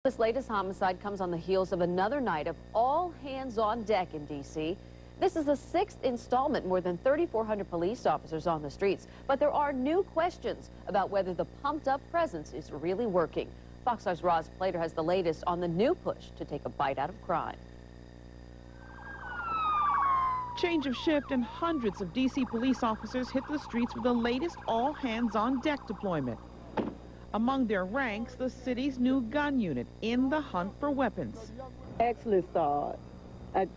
This latest homicide comes on the heels of another night of all hands on deck in D.C. This is the sixth installment, more than 3,400 police officers on the streets. But there are new questions about whether the pumped-up presence is really working. Fox 5's Roz Plater has the latest on the new push to take a bite out of crime. Change of shift and hundreds of D.C. police officers hit the streets with the latest all-hands-on-deck deployment. Among their ranks, the city's new gun unit in the hunt for weapons. Excellent start.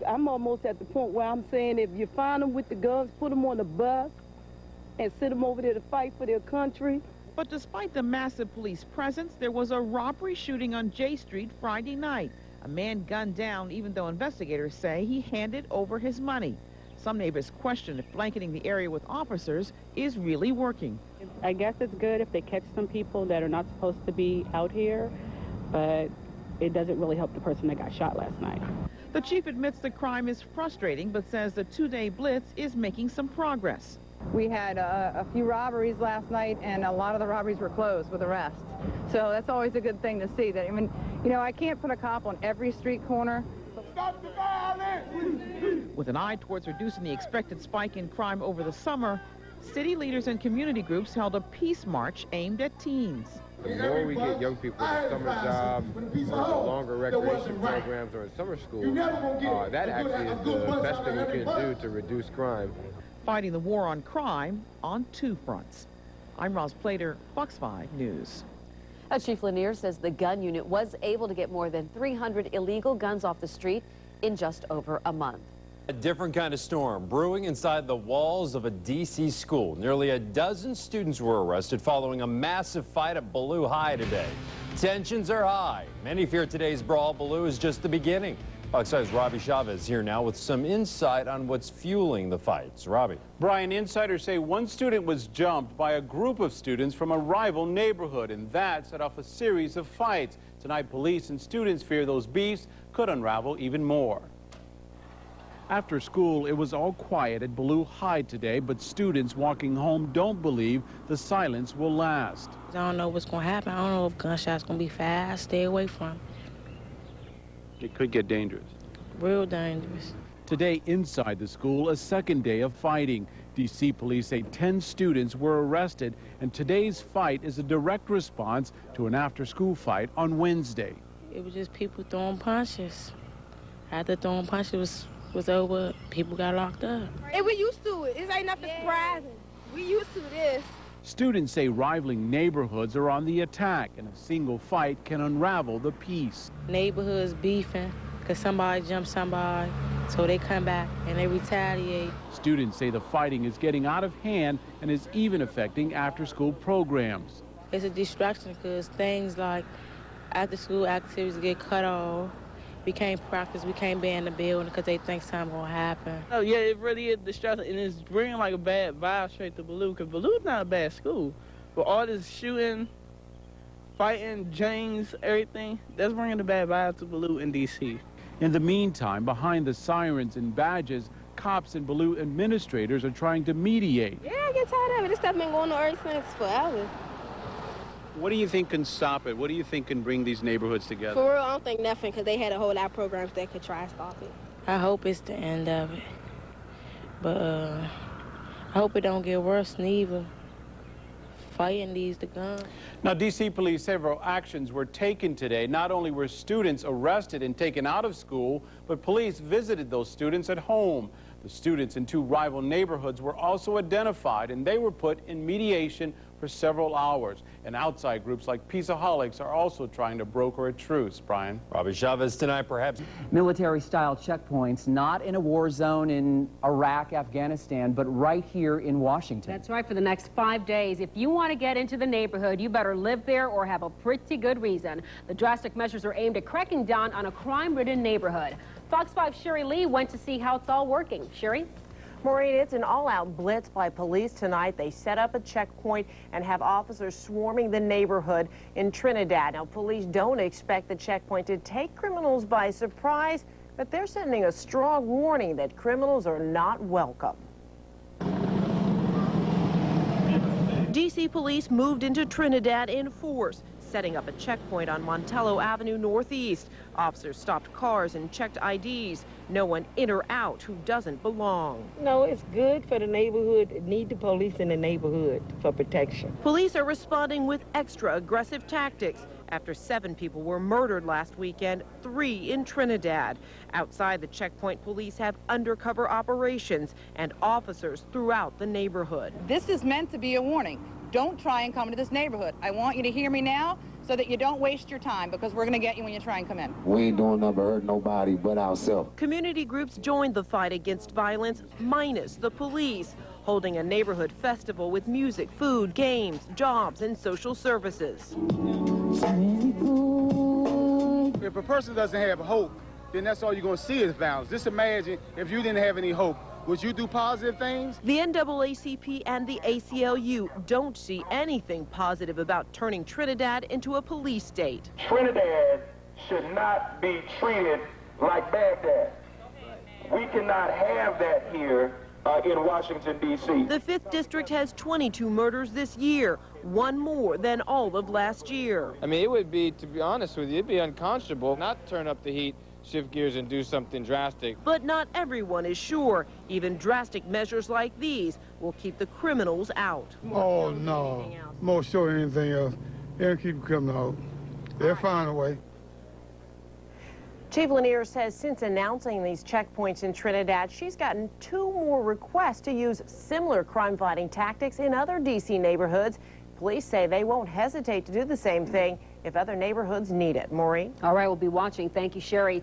I'm almost at the point where I'm saying if you find them with the guns, put them on the bus and send them over there to fight for their country. But despite the massive police presence, there was a robbery shooting on J Street Friday night. A man gunned down, even though investigators say he handed over his money. Some neighbors question if blanketing the area with officers is really working. I guess it's good if they catch some people that are not supposed to be out here, but it doesn't really help the person that got shot last night. The chief admits the crime is frustrating, but says the two-day blitz is making some progress. We had a few robberies last night, and a lot of the robberies were closed with arrests. So that's always a good thing to see. That, I mean, you know, I can't put a cop on every street corner. Stop the violence! With an eye towards reducing the expected spike in crime over the summer, city leaders and community groups held a peace march aimed at teens. The more we get young people to summer jobs, or the longer recreation programs, or in summer school, that actually is the best thing we can do to reduce crime. Fighting the war on crime on two fronts. I'm Roz Plater, Fox 5 News. Chief Lanier says the gun unit was able to get more than 300 illegal guns off the street in just over a month. A different kind of storm brewing inside the walls of a D.C. school. Nearly a dozen students were arrested following a massive fight at Ballou High today. Tensions are high. Many fear today's brawl. Ballou is just the beginning. Fox 5's Robbie Chavez here now with some insight on what's fueling the fights. Robbie. Brian, insiders say one student was jumped by a group of students from a rival neighborhood, and that set off a series of fights. Tonight, police and students fear those beefs could unravel even more. After school, it was all quiet at Ballou High today, but students walking home don't believe the silence will last. I don't know what's going to happen. I don't know if gunshots going to be fast. Stay away from it. It could get dangerous. Real dangerous. Today, inside the school, a second day of fighting. D.C. police say 10 students were arrested, and today's fight is a direct response to an after-school fight on Wednesday. It was just people throwing punches. After throwing punches was over, people got locked up. And we used to it. It ain't nothing surprising. We used to this. Students say rivaling neighborhoods are on the attack, and a single fight can unravel the peace. Neighborhoods beefing because somebody jumped somebody, so they come back and they retaliate. Students say the fighting is getting out of hand and is even affecting after-school programs. It's a distraction because things like after-school activities get cut off. We can't practice, we can't be in the building because they think something's going to happen. Oh, yeah, it really is distracting, and it's bringing like a bad vibe straight to Ballou, because Ballou's not a bad school. But all this shooting, fighting, gangs, everything, that's bringing a bad vibe to Ballou in D.C. In the meantime, behind the sirens and badges, cops and Ballou administrators are trying to mediate. Yeah, I get tired of it. This stuff been going on ever since forever. What do you think can stop it? What do you think can bring these neighborhoods together? For real, I don't think nothing, because they had a whole lot of programs that could try and stop it. I hope it's the end of it. But I hope it don't get worse neither. Fighting these the guns. Now, D.C. police, several actions were taken today. Not only were students arrested and taken out of school, but police visited those students at home. The students in two rival neighborhoods were also identified, and they were put in mediation for several hours. And outside groups like Peaceoholics are also trying to broker a truce. Brian. Robbie Chavez tonight, perhaps. Military-style checkpoints, not in a war zone in Iraq, Afghanistan, but right here in Washington. That's right, for the next 5 days. If you want to get into the neighborhood, you better live there or have a pretty good reason. The drastic measures are aimed at cracking down on a crime-ridden neighborhood. Fox 5's Sherry Lee went to see how it's all working. Sherry? Maureen, it's an all-out blitz by police tonight. They set up a checkpoint and have officers swarming the neighborhood in Trinidad. Now, police don't expect the checkpoint to take criminals by surprise, but they're sending a strong warning that criminals are not welcome. D.C. police moved into Trinidad in force. setting up a checkpoint on Montello Avenue Northeast. Officers stopped cars and checked IDs. No one in or out who doesn't belong. No, it's good for the neighborhood. It need the police in the neighborhood for protection. Police are responding with extra aggressive tactics after 7 people were murdered last weekend, 3 in Trinidad. Outside the checkpoint, police have undercover operations and officers throughout the neighborhood. This is meant to be a warning. Don't try and come into this neighborhood. I want you to hear me now so that you don't waste your time, because we're going to get you when you try and come in. We ain't doing nothing but hurt nobody but ourselves. Community groups joined the fight against violence, minus the police, holding a neighborhood festival with music, food, games, jobs, and social services. If a person doesn't have hope, then that's all you're going to see is violence. Just imagine if you didn't have any hope. Would you do positive things? The NAACP and the ACLU don't see anything positive about turning Trinidad into a police state. Trinidad should not be treated like Baghdad. We cannot have that here in Washington, D.C. The 5th District has 22 murders this year, 1 more than all of last year. I mean, it would be, to be honest with you, it'd be unconscionable not turn up the heat, shift gears, and do something drastic. But not everyone is sure. Even drastic measures like these will keep the criminals out. Oh, no. More sure than anything else. They'll keep coming out. They'll find a way. Chief Lanier says since announcing these checkpoints in Trinidad, she's gotten 2 more requests to use similar crime-fighting tactics in other D.C. neighborhoods. Police say they won't hesitate to do the same thing if other neighborhoods need it. Maureen? All right, we'll be watching. Thank you, Sherry.